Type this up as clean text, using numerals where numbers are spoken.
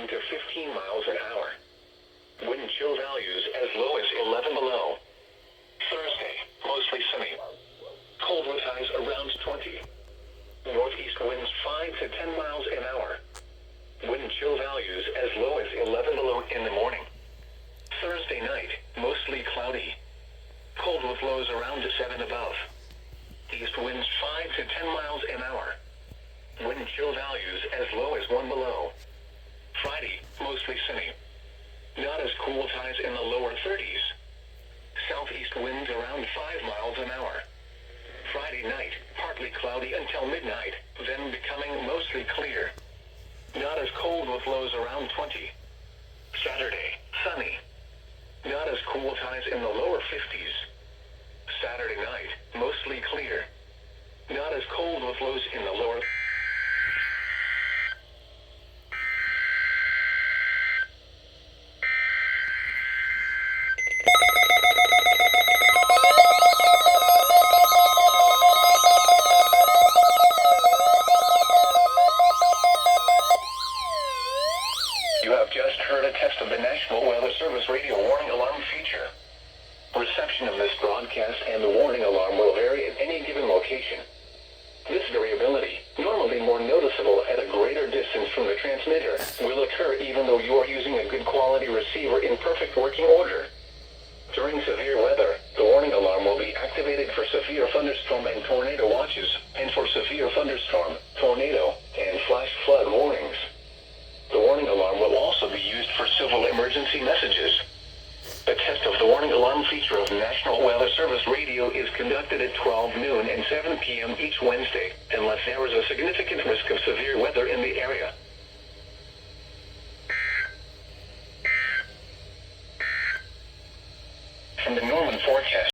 10 to 15 miles an hour. Wind chill values as low as 11 below. Thursday, mostly sunny. Cold with highs around 20. Northeast winds 5 to 10 miles an hour. Wind chill values as low as 11 below in the morning. Thursday night, mostly cloudy. Cold with lows around 7 above. East winds 5 to 10 miles an hour. Wind chill values as low as 1 below. Friday, mostly sunny. Not as cool, highs in the lower 30s. Southeast winds around 5 miles an hour. Friday night, partly cloudy until midnight, then becoming mostly clear. Not as cold with lows around 20. Saturday, sunny. Not as cool, with highs in the lower 50s. Saturday night, mostly clear. Not as cold with lows in the lower. You have just heard a test of the National Weather Service radio warning alarm feature. Reception of this broadcast and the warning alarm will vary at any given location. This variability, normally more noticeable at a greater distance from the transmitter, will occur even though you are using a good quality receiver in perfect working order. During severe weather, the warning alarm will be activated for severe thunderstorm and tornado watches, and for severe thunderstorm, tornado, and flash flood warnings. The warning alarm will also be used for civil emergency messages. A test of the warning alarm feature of National Weather Service Radio is conducted at 12 noon and 7 p.m. each Wednesday, unless there is a significant risk of severe weather in the area. From the Norman Forecast.